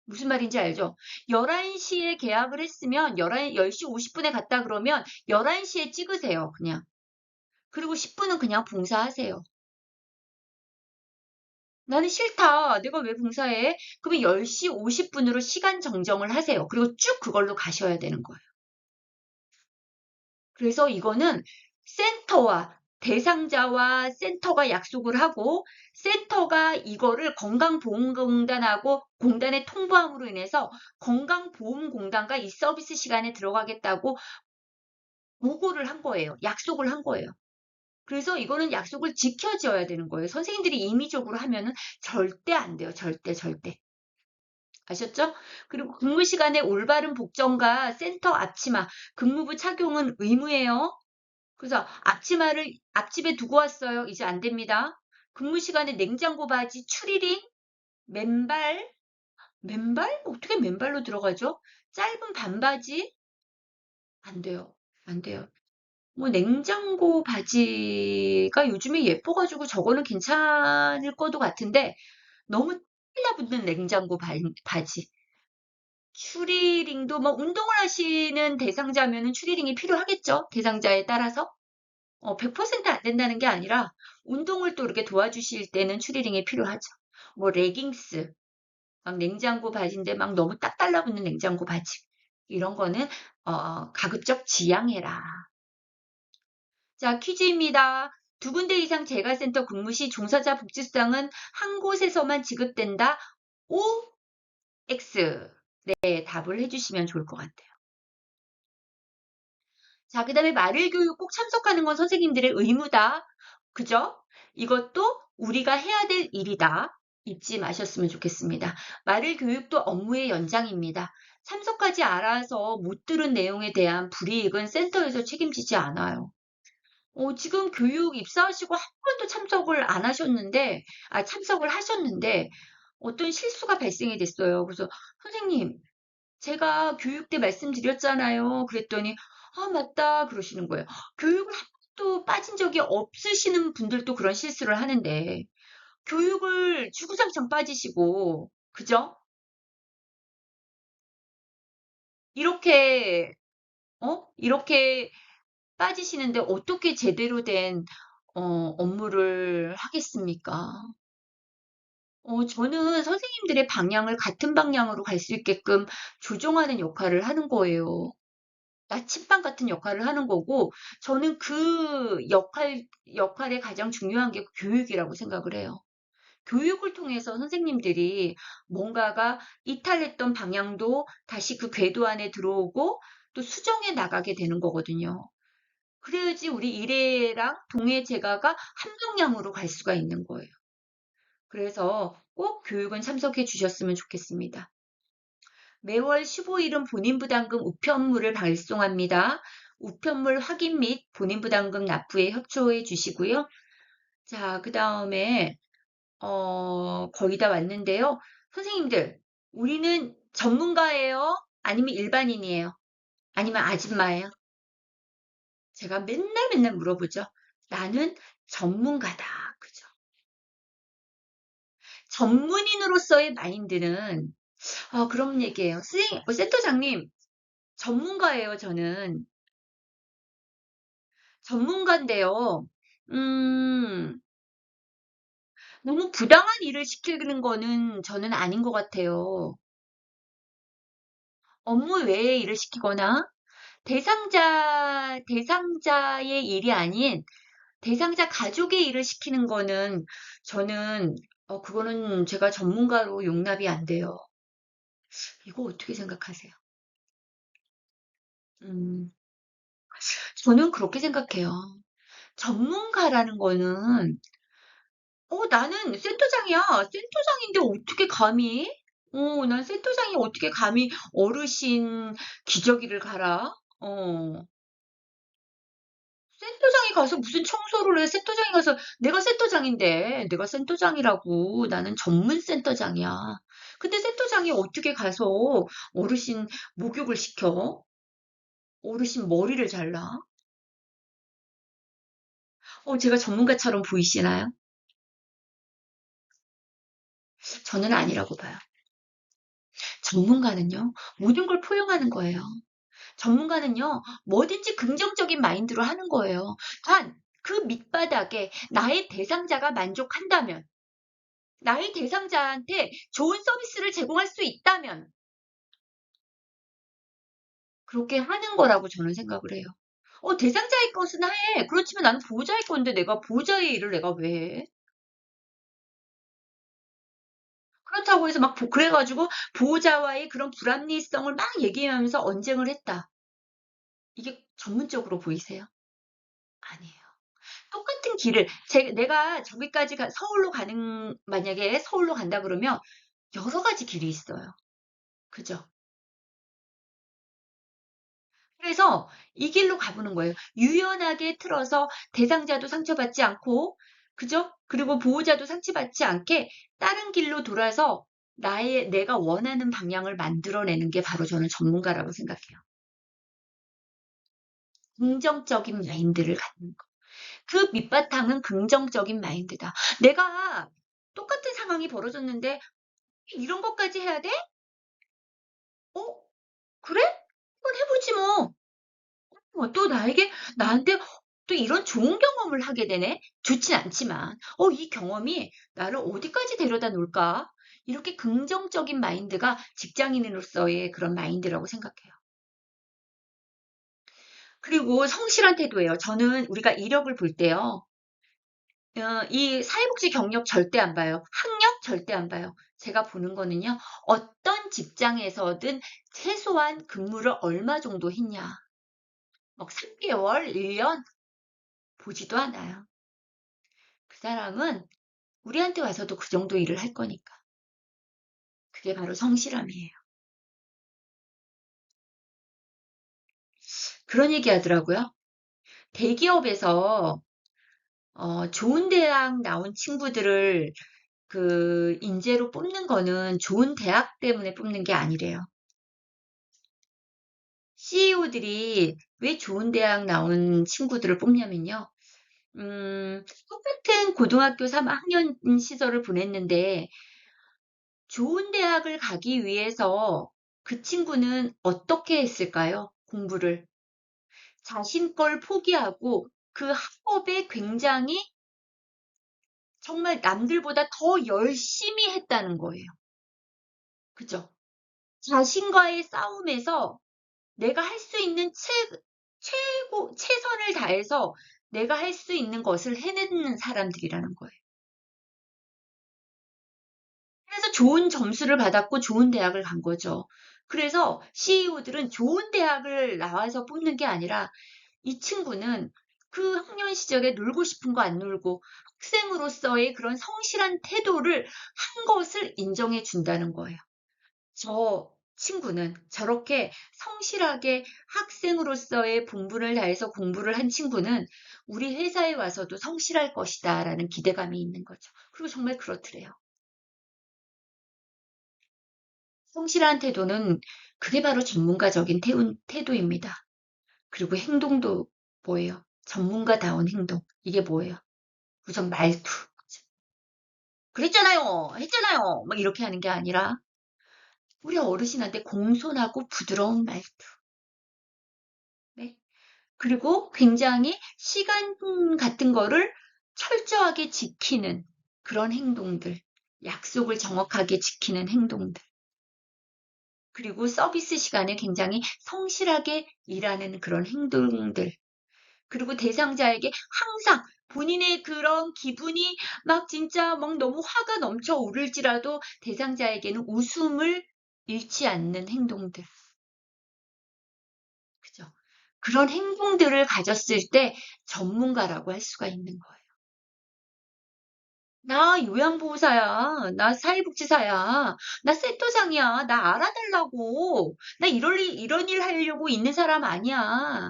S1: 무슨 말인지 알죠? 11시에 계약을 했으면 10시 50분에 갔다 그러면 11시에 찍으세요, 그냥. 그리고 10분은 그냥 봉사하세요. 나는 싫다. 내가 왜 봉사해? 그러면 10시 50분으로 시간 정정을 하세요. 그리고 쭉 그걸로 가셔야 되는 거예요. 그래서 이거는 센터와 대상자와 센터가 약속을 하고 센터가 이거를 건강보험공단하고 공단에 통보함으로 인해서 건강보험공단과 이 서비스 시간에 들어가겠다고 보고를 한 거예요. 약속을 한 거예요. 그래서 이거는 약속을 지켜져야 되는 거예요. 선생님들이 임의적으로 하면은 절대 안 돼요. 절대, 절대. 아셨죠? 그리고 근무 시간에 올바른 복정과 센터 앞치마, 근무부 착용은 의무예요. 그래서 앞집에 두고 왔어요. 이제 안 됩니다. 근무 시간에 냉장고 바지, 추리링, 맨발, 맨발? 어떻게 맨발로 들어가죠? 짧은 반바지? 안 돼요. 안 돼요. 뭐 냉장고 바지가 요즘에 예뻐가지고 저거는 괜찮을 것도 같은데 너무 달라붙는 냉장고 바지. 추리링도 뭐 운동을 하시는 대상자면은 추리링이 필요하겠죠. 대상자에 따라서. 100%안 된다는 게 아니라 운동을 또 이렇게 도와주실 때는 추리링이 필요하죠. 뭐 레깅스, 막 냉장고 바지인데 막 너무 딱 달라붙는 냉장고 바지. 이런 거는 가급적 지양해라. 자, 퀴즈입니다. 두 군데 이상 재가센터 근무 시 종사자 복지수당은 한 곳에서만 지급된다. O, X. 네, 답을 해주시면 좋을 것 같아요. 자, 그 다음에 말일 교육 꼭 참석하는 건 선생님들의 의무다. 그죠? 이것도 우리가 해야 될 일이다. 잊지 마셨으면 좋겠습니다. 말일 교육도 업무의 연장입니다. 참석하지 않아서 못 들은 내용에 대한 불이익은 센터에서 책임지지 않아요. 지금 교육 입사하시고 한 번도 참석을 안 하셨는데, 참석을 하셨는데, 어떤 실수가 발생이 됐어요. 그래서, 선생님, 제가 교육 때 말씀드렸잖아요. 그랬더니, 맞다. 그러시는 거예요. 교육을 한 번도 빠진 적이 없으시는 분들도 그런 실수를 하는데, 교육을 주구장창 빠지시고, 그죠? 이렇게, 이렇게 빠지시는데 어떻게 제대로 된, 업무를 하겠습니까? 저는 선생님들의 방향을 같은 방향으로 갈 수 있게끔 조정하는 역할을 하는 거예요. 나침반 같은 역할을 하는 거고, 저는 그 역할의 가장 중요한 게 교육이라고 생각을 해요. 교육을 통해서 선생님들이 뭔가가 이탈했던 방향도 다시 그 궤도 안에 들어오고 또 수정해 나가게 되는 거거든요. 그래야지 우리 일회랑 동해제가가 한 방향으로 갈 수가 있는 거예요. 그래서 꼭 교육은 참석해 주셨으면 좋겠습니다. 매월 15일은 본인부담금 우편물을 발송합니다. 우편물 확인 및 본인부담금 납부에 협조해 주시고요. 자, 그 다음에 거의 다 왔는데요. 선생님들, 우리는 전문가예요? 아니면 일반인이에요? 아니면 아줌마예요? 제가 맨날 맨날 물어보죠. 나는 전문가다. 그죠? 전문인으로서의 마인드는 그런 얘기예요. 센터장님, 전문가예요, 저는. 전문가인데요. 음, 너무 부당한 일을 시키는 거는 저는 아닌 것 같아요. 업무 외의 일을 시키거나 대상자의 일이 아닌 대상자 가족의 일을 시키는 거는 저는, 그거는 제가 전문가로 용납이 안 돼요. 이거 어떻게 생각하세요? 음, 저는 그렇게 생각해요. 전문가라는 거는 나는 센터장이야. 센터장인데 어떻게 감히? 난 센터장이 어떻게 감히 어르신 기저귀를 갈아? 센터장이 가서 무슨 청소를 해? 센터장이 가서 내가 센터장인데 내가 센터장이라고 나는 전문 센터장이야. 근데 센터장이 어떻게 가서 어르신 목욕을 시켜? 어르신 머리를 잘라? 제가 전문가처럼 보이시나요? 저는 아니라고 봐요. 전문가는요, 모든 걸 포용하는 거예요. 전문가는요, 뭐든지 긍정적인 마인드로 하는 거예요. 단, 그 밑바닥에 나의 대상자가 만족한다면, 나의 대상자한테 좋은 서비스를 제공할 수 있다면, 그렇게 하는 거라고 저는 생각을 해요. 대상자의 것은 해. 그렇지만 나는 보호자의 건데 내가 보호자의 일을 내가 왜 해? 그렇다고 해서 막 그래가지고 보호자와의 그런 불합리성을 막 얘기하면서 언쟁을 했다. 이게 전문적으로 보이세요? 아니에요. 똑같은 길을 내가 저기까지 서울로 만약에 서울로 간다 그러면 여러 가지 길이 있어요. 그죠? 그래서 이 길로 가보는 거예요. 유연하게 틀어서 대상자도 상처받지 않고, 그죠? 그리고 보호자도 상처받지 않게 다른 길로 돌아서 내가 원하는 방향을 만들어내는 게 바로 저는 전문가라고 생각해요. 긍정적인 마인드를 갖는 거. 그 밑바탕은 긍정적인 마인드다. 내가 똑같은 상황이 벌어졌는데 이런 것까지 해야 돼? 어? 그래? 한번 해보지 뭐. 또 나한테 또 이런 좋은 경험을 하게 되네? 좋진 않지만, 이 경험이 나를 어디까지 데려다 놓을까? 이렇게 긍정적인 마인드가 직장인으로서의 그런 마인드라고 생각해요. 그리고 성실한 태도예요. 저는 우리가 이력을 볼 때요. 이 사회복지 경력 절대 안 봐요. 학력 절대 안 봐요. 제가 보는 거는요. 어떤 직장에서든 최소한 근무를 얼마 정도 했냐. 막 3개월, 1년 보지도 않아요. 그 사람은 우리한테 와서도 그 정도 일을 할 거니까. 그게 바로 성실함이에요. 그런 얘기 하더라고요. 대기업에서 좋은 대학 나온 친구들을 그 인재로 뽑는 거는 좋은 대학 때문에 뽑는 게 아니래요. CEO들이 왜 좋은 대학 나온 친구들을 뽑냐면요. 똑같은 고등학교 3학년 시절을 보냈는데 좋은 대학을 가기 위해서 그 친구는 어떻게 했을까요? 공부를. 자신 걸 포기하고 그 학업에 굉장히 정말 남들보다 더 열심히 했다는 거예요. 그죠? 자신과의 싸움에서 내가 할 수 있는 최선을 다해서 내가 할 수 있는 것을 해내는 사람들이라는 거예요. 그래서 좋은 점수를 받았고 좋은 대학을 간 거죠. 그래서 CEO들은 좋은 대학을 나와서 뽑는 게 아니라 이 친구는 그 학년 시절에 놀고 싶은 거 안 놀고 학생으로서의 그런 성실한 태도를 한 것을 인정해 준다는 거예요. 저 친구는 저렇게 성실하게 학생으로서의 본분을 다해서 공부를 한 친구는 우리 회사에 와서도 성실할 것이다 라는 기대감이 있는 거죠. 그리고 정말 그렇더래요. 성실한 태도는 그게 바로 전문가적인 태도입니다. 그리고 행동도 뭐예요? 전문가다운 행동. 이게 뭐예요? 우선 말투. 그랬잖아요. 했잖아요. 막 이렇게 하는 게 아니라 우리 어르신한테 공손하고 부드러운 말투. 네. 그리고 굉장히 시간 같은 거를 철저하게 지키는 그런 행동들. 약속을 정확하게 지키는 행동들. 그리고 서비스 시간에 굉장히 성실하게 일하는 그런 행동들. 그리고 대상자에게 항상 본인의 그런 기분이 막 진짜 막 너무 화가 넘쳐 오를지라도 대상자에게는 웃음을 잃지 않는 행동들. 그죠? 그런 행동들을 가졌을 때 전문가라고 할 수가 있는 거예요. 나 요양보호사야. 나 사회복지사야. 나 센터장이야. 나 알아달라고. 나 이런 일 하려고 있는 사람 아니야.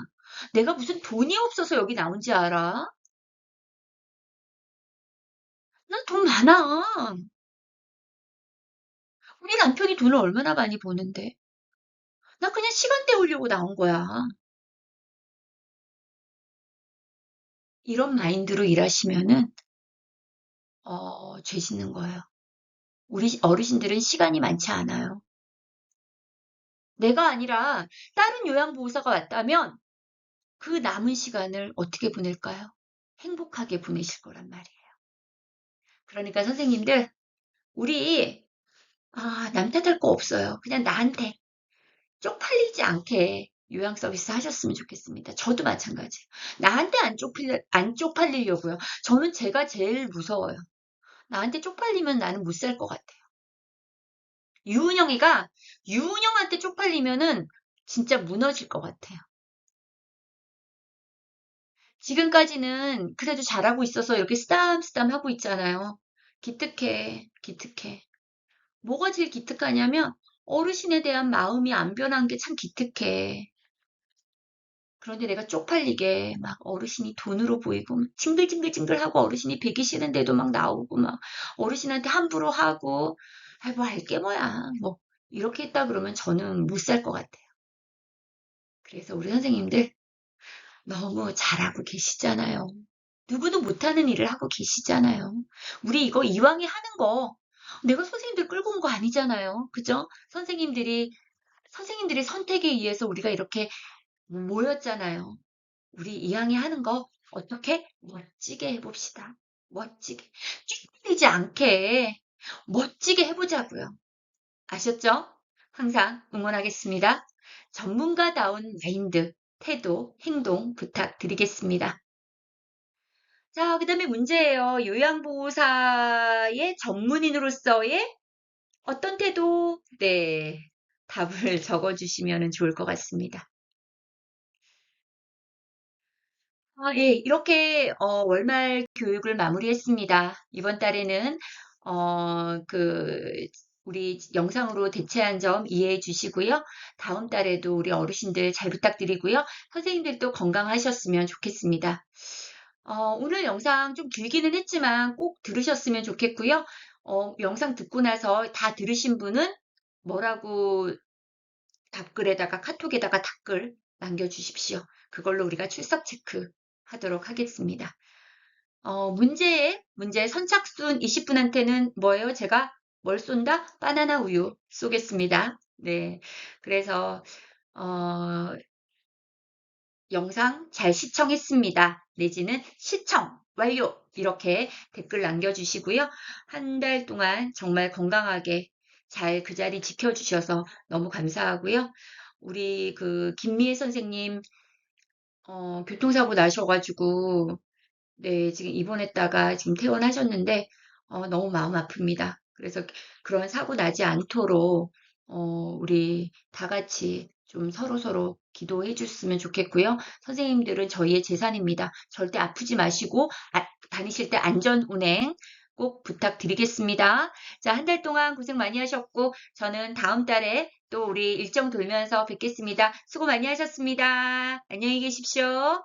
S1: 내가 무슨 돈이 없어서 여기 나온지 알아? 난 돈 많아. 우리 남편이 돈을 얼마나 많이 버는데. 나 그냥 시간 때우려고 나온 거야. 이런 마인드로 일하시면은, 죄 짓는 거예요. 우리 어르신들은 시간이 많지 않아요. 내가 아니라 다른 요양보호사가 왔다면 그 남은 시간을 어떻게 보낼까요? 행복하게 보내실 거란 말이에요. 그러니까 선생님들, 우리, 남 탓할 거 없어요. 그냥 나한테 쪽팔리지 않게 요양 서비스 하셨으면 좋겠습니다. 저도 마찬가지예요. 나한테 안 쪽팔리려고요. 저는 제가 제일 무서워요. 나한테 쪽팔리면 나는 못 살 것 같아요. 유은영이가 유은영한테 쪽팔리면은 진짜 무너질 것 같아요. 지금까지는 그래도 잘하고 있어서 이렇게 쓰담쓰담 하고 있잖아요. 기특해, 기특해. 뭐가 제일 기특하냐면 어르신에 대한 마음이 안 변한 게 참 기특해. 그런데 내가 쪽팔리게 막 어르신이 돈으로 보이고 징글징글징글하고 어르신이 배기 싫은데도 막 나오고 막 어르신한테 함부로 하고 뭐 알게 뭐야 뭐 이렇게 했다 그러면 저는 못 살 것 같아요. 그래서 우리 선생님들 너무 잘하고 계시잖아요. 누구도 못하는 일을 하고 계시잖아요. 우리 이거 이왕에 하는 거 내가 선생님들 끌고 온 거 아니잖아요. 그죠? 선생님들의 선택에 의해서 우리가 이렇게 모였잖아요. 우리 이왕에 하는 거 어떻게 멋지게 해봅시다. 멋지게. 찌푸리지 않게 멋지게 해보자고요. 아셨죠? 항상 응원하겠습니다. 전문가다운 마인드, 태도, 행동 부탁드리겠습니다. 자, 그 다음에 문제예요. 요양보호사의 전문인으로서의 어떤 태도? 네, 답을 적어주시면 좋을 것 같습니다. 예, 이렇게 월말 교육을 마무리했습니다. 이번 달에는 우리 영상으로 대체한 점 이해해 주시고요. 다음 달에도 우리 어르신들 잘 부탁드리고요. 선생님들도 건강하셨으면 좋겠습니다. 오늘 영상 좀 길기는 했지만 꼭 들으셨으면 좋겠고요. 영상 듣고 나서 다 들으신 분은 뭐라고 답글에다가 카톡에다가 댓글 남겨주십시오. 그걸로 우리가 출석 체크 하도록 하겠습니다. 문제 선착순 20분한테는 뭐예요? 제가 뭘 쏜다? 바나나 우유 쏘겠습니다. 네. 그래서, 어, 영상 잘 시청했습니다. 내지는 시청 완료! 이렇게 댓글 남겨주시고요. 한 달 동안 정말 건강하게 잘 그 자리 지켜주셔서 너무 감사하고요. 우리 김미애 선생님, 교통사고 나셔가지고, 네, 지금 입원했다가 지금 퇴원하셨는데, 너무 마음 아픕니다. 그래서 그런 사고 나지 않도록, 우리 다 같이 좀 서로서로 기도해 줬으면 좋겠고요. 선생님들은 저희의 재산입니다. 절대 아프지 마시고, 다니실 때 안전 운행 꼭 부탁드리겠습니다. 자, 한 달 동안 고생 많이 하셨고, 저는 다음 달에 또 우리 일정 돌면서 뵙겠습니다. 수고 많이 하셨습니다. 안녕히 계십시오.